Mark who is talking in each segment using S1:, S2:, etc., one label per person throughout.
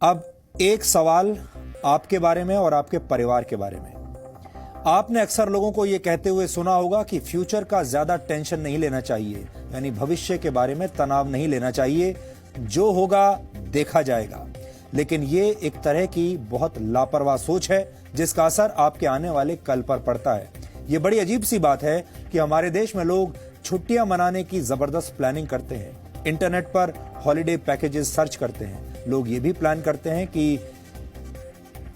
S1: अब एक सवाल आपके बारे में और आपके परिवार के बारे में। आपने अक्सर लोगों को यह कहते हुए सुना होगा कि फ्यूचर का ज्यादा टेंशन नहीं लेना चाहिए, यानी भविष्य के बारे में तनाव नहीं लेना चाहिए, जो होगा देखा जाएगा। लेकिन ये एक तरह की बहुत लापरवाह सोच है जिसका असर आपके आने वाले कल पर पड़ता है। ये बड़ी अजीब सी बात है कि हमारे देश में लोग छुट्टियां मनाने की जबरदस्त प्लानिंग करते हैं, इंटरनेट पर हॉलिडे पैकेजेस सर्च करते हैं। लोग ये भी प्लान करते हैं कि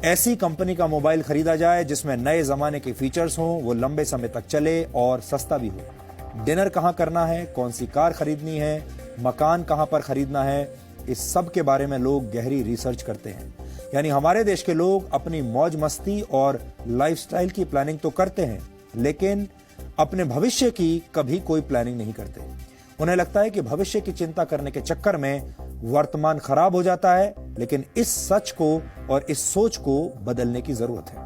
S1: ऐसी कंपनी का मोबाइल खरीदा जाए जिसमें नए जमाने के फीचर्स हों, वो लंबे समय तक चले और सस्ता भी हो। डिनर कहां करना है, कौन सी कार खरीदनी है, मकान कहां पर खरीदना है, इस सब के बारे में लोग गहरी रिसर्च करते हैं। यानी हमारे देश के लोग अपनी मौज मस्ती और लाइफस्टाइल की प्लानिंग तो करते हैं, लेकिन अपने भविष्य की कभी कोई प्लानिंग नहीं करते। उन्हें लगता है कि भविष्य की चिंता करने के चक्कर में वर्तमान खराब हो जाता है, लेकिन इस सच को और इस सोच को बदलने की जरूरत है।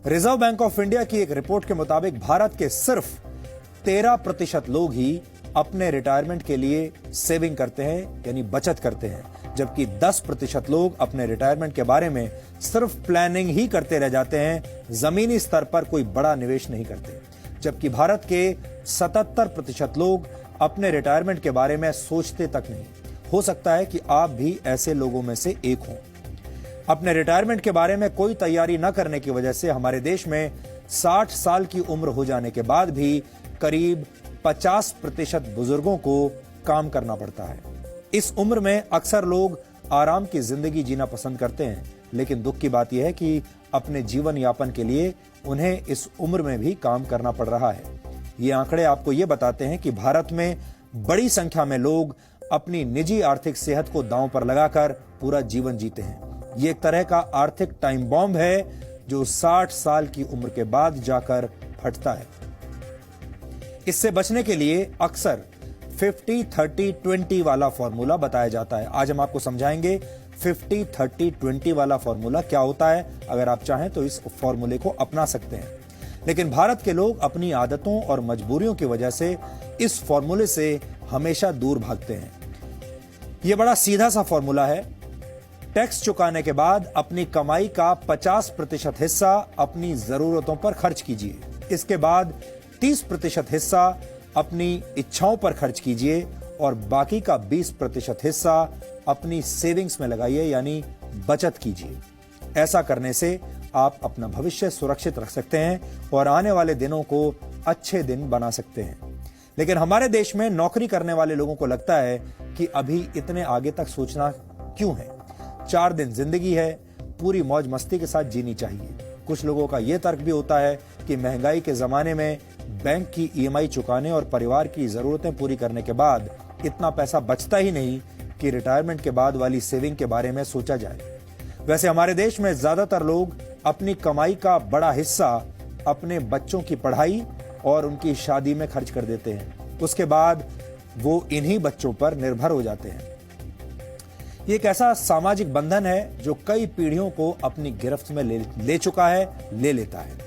S1: रिजर्व बैंक ऑफ इंडिया की एक रिपोर्ट के मुताबिक भारत के सिर्फ 13% लोग ही अपने रिटायरमेंट के लिए सेविंग करते हैं, यानी बचत करते हैं, जबकि 10% लोग अपने रिटायरमेंट के बारे में सिर्फ प्लानिंग ही करते रह जाते हैं, जमीनी स्तर पर कोई बड़ा निवेश नहीं करते। जबकि भारत के 77% लोग अपने रिटायरमेंट के बारे में सोचते तक नहीं। हो सकता है कि आप भी ऐसे लोगों में से एक हों। अपने रिटायरमेंट के बारे में कोई तैयारी न करने की वजह से हमारे देश में 60 साल की उम्र हो जाने के बाद भी करीब 50% बुजुर्गों को काम करना पड़ता है। इस उम्र में अक्सर लोग आराम की जिंदगी जीना पसंद करते हैं, लेकिन दुख की बात यह है कि अपने जीवन यापन के लिए उन्हें इस उम्र में भी काम करना पड़ रहा है। ये आंकड़े आपको ये बताते हैं कि भारत में बड़ी संख्या में लोग अपनी निजी आर्थिक सेहत को दांव पर लगाकर पूरा जीवन जीते हैं। ये एक तरह का आर्थिक टाइम बॉम्ब है जो 60 साल की उम्र के बाद जाकर फटता है। इससे बचने के लिए अक्सर 50-30-20 वाला फॉर्मूला बताया जाता है। आज हम आपको समझाएंगे 50-30-20 वाला फॉर्मूला क्या होता है। अगर आप चाहें तो इस फॉर्मूले को अपना सकते हैं, लेकिन भारत के लोग अपनी आदतों और मजबूरियों की वजह से इस फॉर्मूले से हमेशा दूर भागते हैं। यह बड़ा सीधा सा फॉर्मूला है। टैक्स चुकाने के बाद अपनी कमाई का 50% हिस्सा अपनी जरूरतों पर खर्च कीजिए। इसके बाद 30% हिस्सा अपनी इच्छाओं पर खर्च कीजिए और बाकी का 20% हिस्सा अपनी सेविंग्स में लगाइए, यानी बचत कीजिए। ऐसा करने से आप अपना भविष्य सुरक्षित रख सकते हैं और आने वाले दिनों को अच्छे दिन बना सकते हैं। लेकिन हमारे देश में नौकरी करने वाले लोगों को लगता है कि अभी इतने आगे तक सोचना क्यों है, 4 दिन जिंदगी है, पूरी मौज मस्ती के साथ जीनी चाहिए। कुछ लोगों का यह तर्क भी होता है कि महंगाई के जमाने में बैंक की ईएमआई चुकाने और परिवार की जरूरतें पूरी करने के बाद इतना पैसा बचता ही नहीं कि रिटायरमेंट के बाद वाली सेविंग के बारे में सोचा जाए। वैसे हमारे देश में ज्यादातर लोग अपनी कमाई का बड़ा हिस्सा अपने बच्चों की पढ़ाई और उनकी शादी में खर्च कर देते हैं। उसके बाद वो इन्हीं बच्चों पर निर्भर हो जाते हैं। ये एक ऐसा सामाजिक बंधन है जो कई पीढ़ियों को अपनी गिरफ्त में ले चुका है, ले लेता है।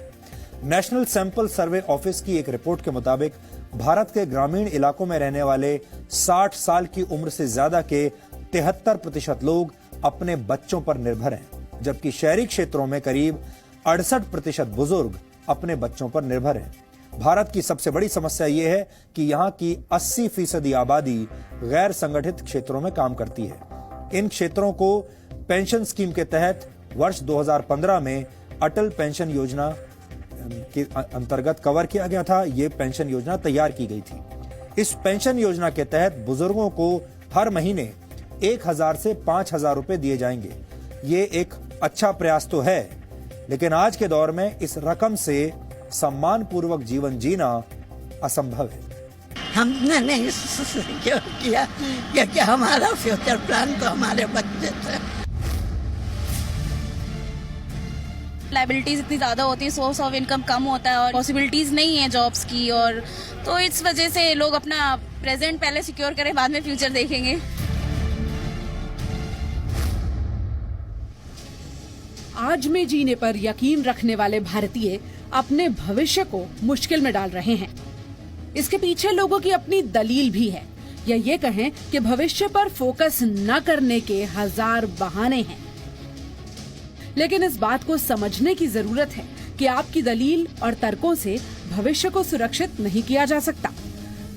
S1: नेशनल सैंपल सर्वे ऑफिस की एक रिपोर्ट के मुताबिक भारत के ग्रामीण इलाकों में रहने वाले 60 साल की उम्र से ज्यादा के 73% लोग अपने बच्चों पर निर्भर हैं, जबकि शहरी क्षेत्रों में करीब 68% बुजुर्ग अपने बच्चों पर निर्भर हैं। भारत की सबसे बड़ी समस्या यह है कि यहाँ की 80% आबादी गैर संगठित क्षेत्रों में काम करती है। इन क्षेत्रों को पेंशन स्कीम के तहत वर्ष 2015 में अटल पेंशन योजना के अंतर्गत कवर किया गया था। ये पेंशन योजना तैयार की गई थी। इस पेंशन योजना के तहत बुजुर्गों को हर महीने 1000 से 5000 रुपए दिए जाएंगे। ये एक अच्छा प्रयास तो है, लेकिन आज के दौर में इस रकम से सम्मान पूर्वक जीवन जीना असंभव है।
S2: हमने नहीं सिक्योर किया क्योंकि हमारा फ्यूचर प्लान तो हमारे बच्चे थे।
S3: लाइबिलिटीज इतनी ज्यादा होती है, सोर्स ऑफ इनकम कम होता है और पॉसिबिलिटीज नहीं है जॉब्स की, और तो इस वजह से लोग अपना प्रेजेंट पहले सिक्योर करें, बाद में फ्यूचर देखेंगे।
S4: आज में जीने पर यकीन रखने वाले भारतीय अपने भविष्य को मुश्किल में डाल रहे हैं। इसके पीछे लोगों की अपनी दलील भी है। या ये कहें कि भविष्य पर फोकस न करने के हजार बहाने हैं। लेकिन इस बात को समझने की जरूरत है कि आपकी दलील और तर्कों से भविष्य को सुरक्षित नहीं किया जा सकता।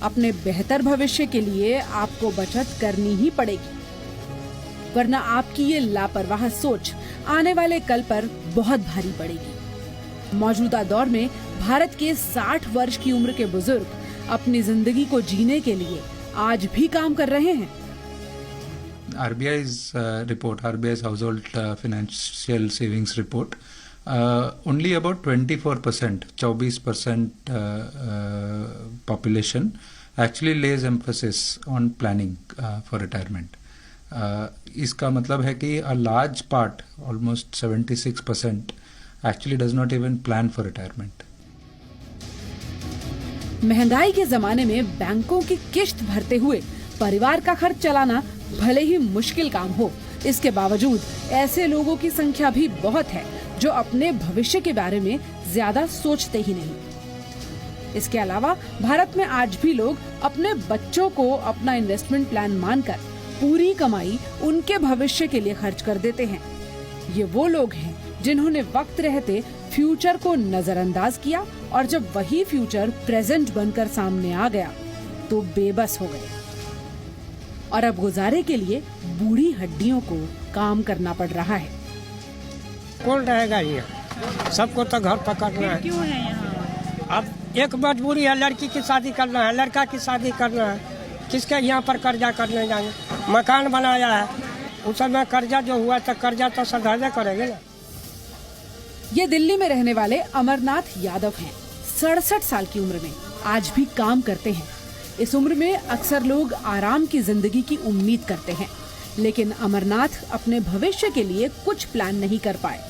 S4: अपने बेहतर भविष्य के लिए आपको बचत करनी ही पड़ेगी, वरना आपकी ये लापरवाह सोच आने वाले कल पर बहुत भारी पड़ेगी। मौजूदा दौर में भारत के 60 वर्ष की उम्र के बुजुर्ग अपनी जिंदगी को जीने के लिए आज भी काम कर रहे हैं।
S5: RBI's report, RBI's household financial savings report, only about 24%, 24% population actually lays emphasis on planning for retirement. इसका मतलब है कि a large part, almost 76%, actually does not even plan for retirement.
S4: महंगाई के जमाने में बैंकों की किश्त भरते हुए परिवार का खर्च चलाना भले ही मुश्किल काम हो, इसके बावजूद ऐसे लोगों की संख्या भी बहुत है जो अपने भविष्य के बारे में ज्यादा सोचते ही नहीं। इसके अलावा भारत में आज भी लोग अपने बच्चों को अपना इन्वेस्टमेंट प्लान मानकर पूरी कमाई उनके भविष्य के लिए खर्च कर देते हैं। ये वो लोग हैं जिन्होंने वक्त रहते फ्यूचर को नजरअंदाज किया और जब वही फ्यूचर प्रेजेंट बनकर सामने आ गया तो बेबस हो गए और अब गुजारे के लिए बूढ़ी हड्डियों को काम करना पड़ रहा है।
S6: कौन रहेगा ये? सबको तो घर पकड़ना है।
S7: क्यों है यहाँ?
S6: अब एक मजबूरी है, लड़की की शादी करना है, लड़का की शादी करना है, किसके यहाँ पर कर्जा करने जाएंगे? मकान बनाया है, उस समय कर्जा जो हुआ तो कर्जा तो सधाजे करेंगे ना।
S4: ये दिल्ली में रहने वाले अमरनाथ यादव हैं। 67 साल की उम्र में आज भी काम करते हैं। इस उम्र में अक्सर लोग आराम की जिंदगी की उम्मीद करते हैं, लेकिन अमरनाथ अपने भविष्य के लिए कुछ प्लान नहीं कर पाए।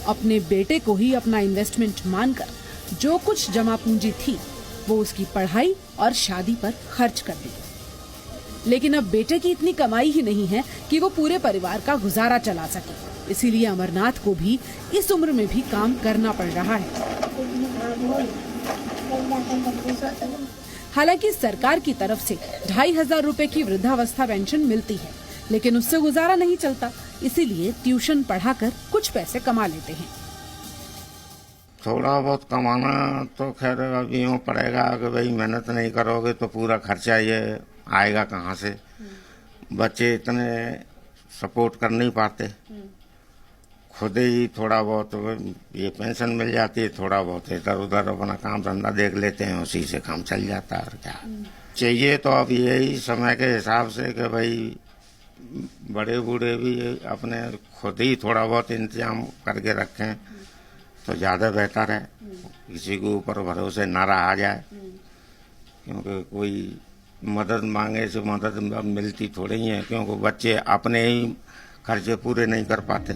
S4: अपने बेटे को ही अपना इन्वेस्टमेंट मानकर जो कुछ जमा पूंजी थी वो उसकी पढ़ाई और शादी पर खर्च कर दी। लेकिन अब बेटे की इतनी कमाई ही नहीं है कि वो पूरे परिवार का गुजारा चला सके, इसीलिए अमरनाथ को भी इस उम्र में भी काम करना पड़ रहा है। हालांकि सरकार की तरफ से 2500 रुपए की वृद्धावस्था पेंशन मिलती है, लेकिन उससे गुजारा नहीं चलता, इसीलिए ट्यूशन पढ़ाकर कुछ पैसे कमा लेते हैं।
S8: थोड़ा बहुत कमाना तो खैर अभी यूँ पड़ेगा कि भाई मेहनत नहीं करोगे तो पूरा खर्चा ये आएगा कहाँ से। बच्चे इतने सपोर्ट कर नहीं पाते, खुद ही थोड़ा बहुत ये पेंशन मिल जाती है, थोड़ा बहुत इधर उधर अपना काम धंधा देख लेते हैं, उसी से काम चल जाता है। और क्या चाहिए तो अब यही समय के हिसाब से कि भाई बड़े बूढ़े भी अपने खुद ही थोड़ा बहुत इंतजाम करके रखें तो ज़्यादा बेहतर है। किसी के ऊपर भरोसे न रहा जाए, क्योंकि कोई मदद मांगे से मदद मिलती थोड़ी है, क्योंकि बच्चे अपने ही खर्चे पूरे नहीं कर पाते।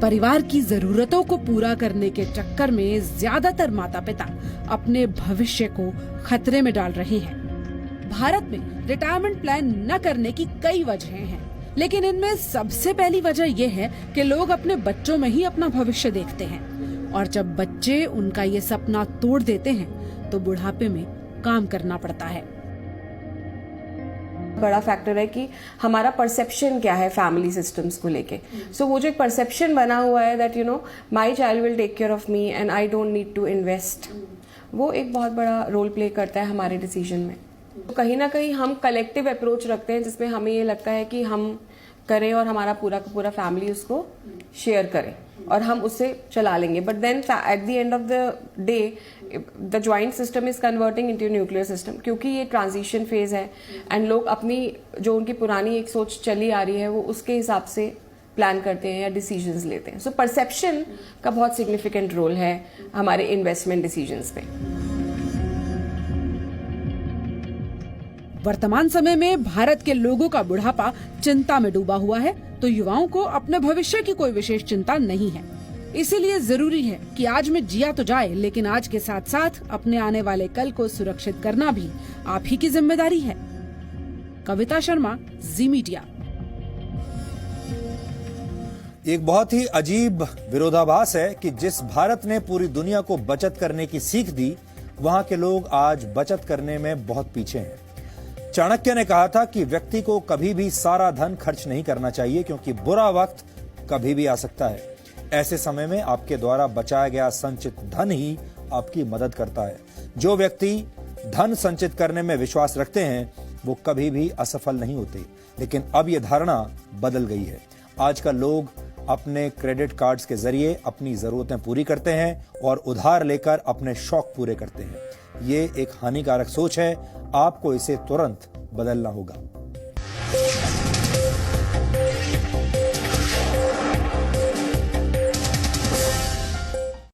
S4: परिवार की जरूरतों को पूरा करने के चक्कर में ज्यादातर माता पिता अपने भविष्य को खतरे में डाल रहे हैं। भारत में रिटायरमेंट प्लान न करने की कई वजहें हैं, लेकिन इनमें सबसे पहली वजह यह है कि लोग अपने बच्चों में ही अपना भविष्य देखते हैं और जब बच्चे उनका ये सपना तोड़ देते हैं तो बुढ़ापे में काम करना पड़ता है।
S9: बड़ा फैक्टर है कि हमारा परसेप्शन क्या है फैमिली सिस्टम्स को लेके। सो वो जो एक परसेप्शन बना हुआ है that you know my child will take care of me and I don't need to invest, वो एक बहुत बड़ा रोल प्ले करता है हमारे डिसीजन में। तो कहीं ना कहीं हम कलेक्टिव अप्रोच रखते हैं जिसमें हमें ये लगता है कि हम करें और हमारा पूरा का पूरा फैमिली उसको शेयर करे और हम उससे चला लेंगे। But then at the end of the day the joint system is converting into nuclear system, क्योंकि ये ट्रांजिशन फेज है एंड लोग अपनी जो उनकी पुरानी एक सोच चली आ रही है वो उसके हिसाब से प्लान करते हैं या डिसीजंस लेते हैं। सो परसेप्शन का बहुत सिग्निफिकेंट रोल है हमारे इन्वेस्टमेंट डिसीजंस पे।
S4: वर्तमान समय में भारत के लोगों का बुढ़ापा चिंता में डूबा हुआ है, तो युवाओं को अपने भविष्य की कोई विशेष चिंता नहीं है। इसीलिए जरूरी है कि आज में जिया तो जाए, लेकिन आज के साथ साथ अपने आने वाले कल को सुरक्षित करना भी आप ही की जिम्मेदारी है। कविता शर्मा, जी मीडिया।
S1: एक बहुत ही अजीब विरोधाभास है कि जिस भारत ने पूरी दुनिया को बचत करने की सीख दी, वहां के लोग आज बचत करने में बहुत पीछे हैं। चाणक्य ने कहा था कि व्यक्ति को कभी भी सारा धन खर्च नहीं करना चाहिए, क्योंकि बुरा वक्त कभी भी आ सकता है। ऐसे समय में आपके द्वारा बचाया गया संचित धन ही आपकी मदद करता है। जो व्यक्ति धन संचित करने में विश्वास रखते हैं वो कभी भी असफल नहीं होते। लेकिन अब यह धारणा बदल गई है। आजकल लोग अपने क्रेडिट कार्ड्स के जरिए अपनी जरूरतें पूरी करते हैं और उधार लेकर अपने शौक पूरे करते हैं। ये एक हानिकारक सोच है। आपको इसे तुरंत बदलना होगा।